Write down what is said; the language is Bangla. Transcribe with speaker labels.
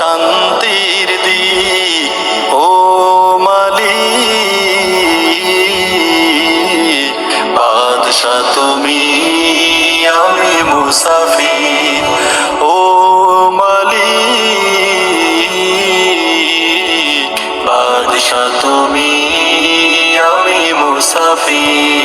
Speaker 1: শান্তির দিক। ও মালিক, বাদশা তুমি, আমি মুসাফির। ও মালিক, বাদশা তুমি, আমি মুসাফির।